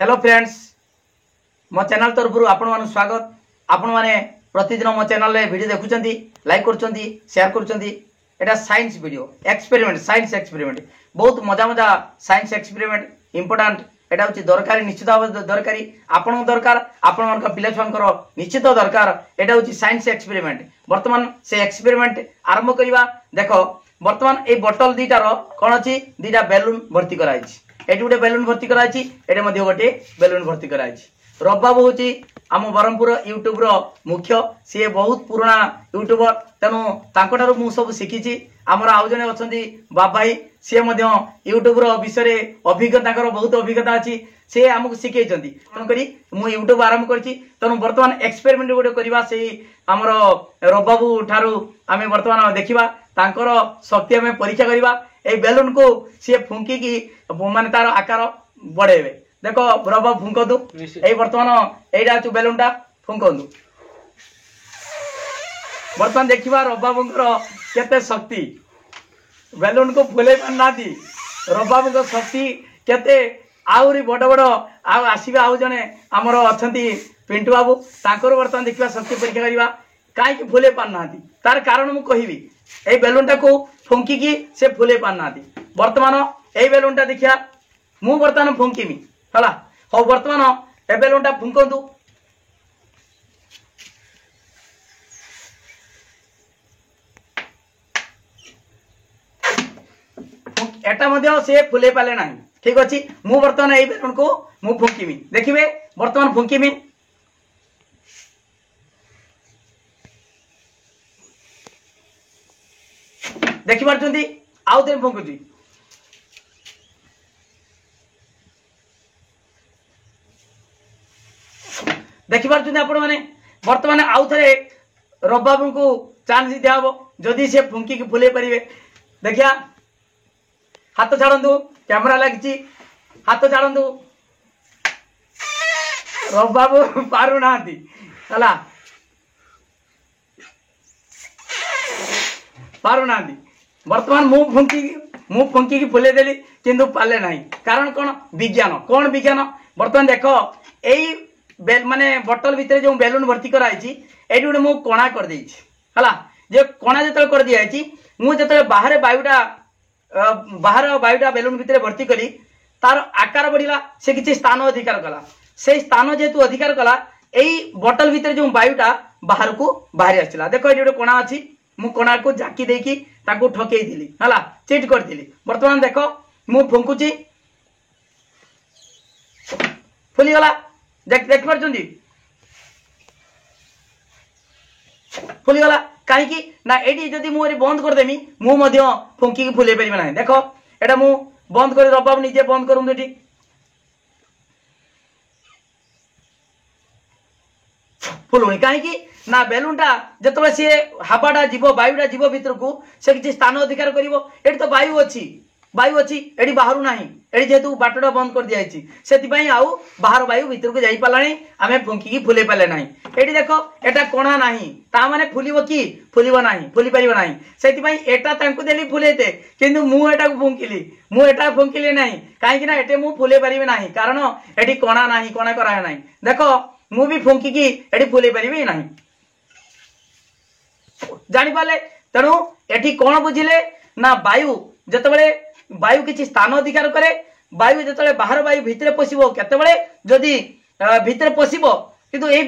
Hello friends मो channel तरफ आपण मान स्वागत। आपण माने प्रतिदिन मो चैनल रे वीडियो देखुचंती, लाइक करचंती, शेयर करचंती। एटा science video experiment, science experiment, बहुत मजा मजा साइंस एक्सपेरिमेंट इंपोर्टेंट। एटा होची दरकारी, निश्चित भाव दरकारी, आपण दरकार, आपण मान पिला छुआंकर निश्चित दरकार। एटा होची साइंस एक्सपेरिमेंट। वर्तमान से एक्सपेरिमेंट आरंभ करिवा। देखो वर्तमान ए बोतल दीटार कोन अछि, दीटा बेलून भर्ती कराइछि। एटी गोटे बेलून भर्ती कराइछि, एटे मध्ये गोटे बेलून भर्ती कराइछि। रब बाबू होची आम बरहमपुर यूट्यूब रो मुख्य, सी बहुत पुराना यूट्यूबर, तेणु तांकोठारु मु सब शिखिछि। आमर आउ जने अछंती बाबाई, सी मध्य यूट्यूब रो विषय अभिज्ञता, बहुत अभिज्ञता अछि, से आमको शिखैछंती। तेणु करी मु यूट्यूब आरंभ करछि। तेणु वर्तमान एक्सपेरिमेंट गोटे करबा, सेही आमर रब बाबू ठारू आमे वर्तमान देखिबा, तांकर शक्ति आमे परीक्षा करबा। ए बेलून को सी फुंकी की माने तार आकार बढ़ेबे। देखो रब फुंकदु, ए वर्तमान एडा छु बेलूनटा फुंकदु। वर्तमान देखिबा रब बाबूंकर केते शक्ति, बेलून को फुले पानाती। रब बाबूंकर शक्ति केते, आउरी बड़ बड़ आसीबा। आउ जने हमर अछंती पिंटू बाबू, तांकर वर्तमान देखिबा शक्ति परीक्षा करबा, काहे कि फुले पानाती। तार कारण मु कहिबी। ए बेलूनटा को फुंकी की से फुले पानाती। वर्तमान ए बेलूनटा देखिया, मु वर्तमान फुंकीमी हला। हो वर्तमान ए बेलूनटा फुंकंतु। एटा मध्ये से फुले पाले नाही, ठीक अछि। मु वर्तमान ए बेलून को मु फुंकीमी, देखिबे वर्तमान फुंकीमी। देखि पारछंती, आउ दिन फुंकुची। देखि पारछंती आपण माने। वर्तमान आउ थरे रब बाबू को चांस दियाबो, जदी से फुंकी के फुले परिवे। देखिया, हाथ छाड़ंतु, कैमरा लागिची, हाथ छाड़ंतु। रब बाबू पारु नांती हला, पारु नांती। वर्तमान मु फुंकी की फुले देली, किंतु पाले नाही। कारण कोन? विज्ञान। कोन विज्ञान? वर्तमान देखो एई माने बोतल भितर जो बेलून भर्ती कराइछि, एटी गोटे मु कोणा कर देइछि हला। जे कोणा जतल कर दियाइछि, मु जतल बाहर बायुटा बेलून भितर भर्ती करी, तार आकार बढ़िला, से किछि स्थान अधिकार कला। से स्थान जेतु अधिकार कला, एई बोतल भितर जो वायुटा बाहर को बाहरी आछिला। देखो एटी गोटे कोणा अछि, मु कोणा को जाकी देकी ताको ठकेई दिली हला, चीट कर दिली। वर्तमान देखो मु फुंकुची, फुली गला। देख पारछंती, फुली गला। काहे कि ना एडी जदी मु एरी बंद कर देमी, मु मध्य फुंकी की फुले परिबे नाही। देखो एटा मु बंद कर, रब बाबू निजे बंद करूं एटी। फुलुनी काहे कि ना बेलूनटा जतबे से हावाटा जीव, वायुटा जीव भीतर को, से किछि स्थान अधिकार करिवो। एटी तो वायु अछि, वायु अछि, एटी बाहरु नाही। एटी जेतु बाटटा बंद कर दियाइछि, सेति पई आउ बाहर वायु भीतर को जाई पालानी, आमे फुंकी की फुले पाले नाही। एटी देखो एटा कोणा नाही, ता माने फुलिवो की? फुलिवो नाही, फुली परिबो नाही। सेति पई एटा तांको देली फुलेते, किंतु मु एटा को फुंकिली, मु एटा फुंकिले नाही। काहे कि ना एटे मु फुले परिबे नाही, कारण एटी कोणा नाही, कोणा करा नाही। देखो मु भी फुंकी की एटी फुले परिबे नाही, जानि पाले। तेणु एठी कोन बुझिले ना, वायु जतबेले वायु किछि स्थान अधिकार करे, वायु जतबेले बाहर वायु भितरे पसिबो, केतबेले जदी भितरे पसिबो, किंतु ए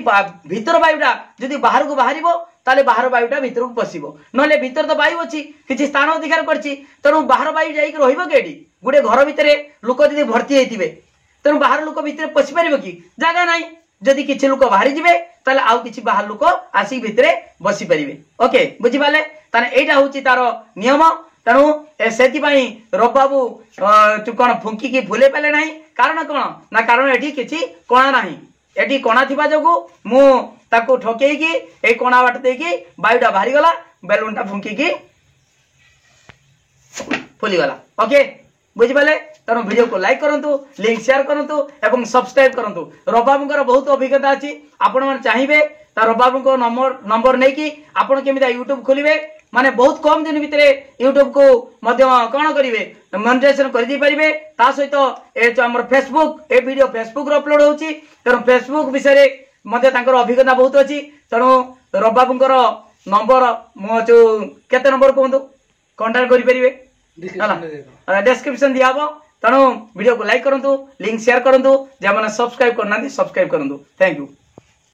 भीतर वायुटा जदी बाहर को बाहरिबो, ताले बाहर वायुटा भीतर को पसिबो। नले भीतर तो वायु अछि, किछि स्थान अधिकार करछि, तेणु बाहर वायु जाई के रहिबो केडी? गुडे घर भितरे लोक जदी भर्ती हेतिबे, तेणु बाहर लोक भितरे पसि परिबो कि? जागा नाही। जदि किछि लोक बाहरी जिबे, ताले आउ किछि बाहर लोक आसी भितरे बसी परिबे। ओके, बुझि पाले? ताने एटा होछि तार नियम। तेणु सेति पई रब बाबू तु कोन फुंकी की फुले पाले नाही। कारण कोन ना, कारण एठी किछि कोणा नाही। एठी कोणा थिबा जोगु मु ताको ठकेई की ए कोणा बाट देकी वायुटा बाहरी गला, बेलूनटा फुंकी की फुली गला। ओके, बुझि पाले? तेणु वीडियो को लाइक करंतु, लिंक शेयर करंतु एवं सब्सक्राइब करंतु। रब बाबूंकर बहुत अभिज्ञता अछि। आपण मन चाहिबे ता रब बाबूंको नंबर नै कि आपण केमिदा यूट्यूब खोलिबे, माने बहुत कम दिन भितर यूट्यूब को कौन करेंगे मोनेटाइजेशन कर दी पारे ता सहित ए जो आम फेसबुक ए वीडियो फेसबुक अपलोड होची तेणु फेसबुक विषय अभिज्ञता बहुत अच्छी तेणु रबाबूर नंबर जो केते नंबर कहतु कंटाक्ट करेंगे डिस्क्रिप्शन दिया तेणु वीडियो को लाइक करूँ लिंक शेयर करूँ जो मैंने सब्सक्राइब करना सब्सक्राइब करूँ थैंक यू।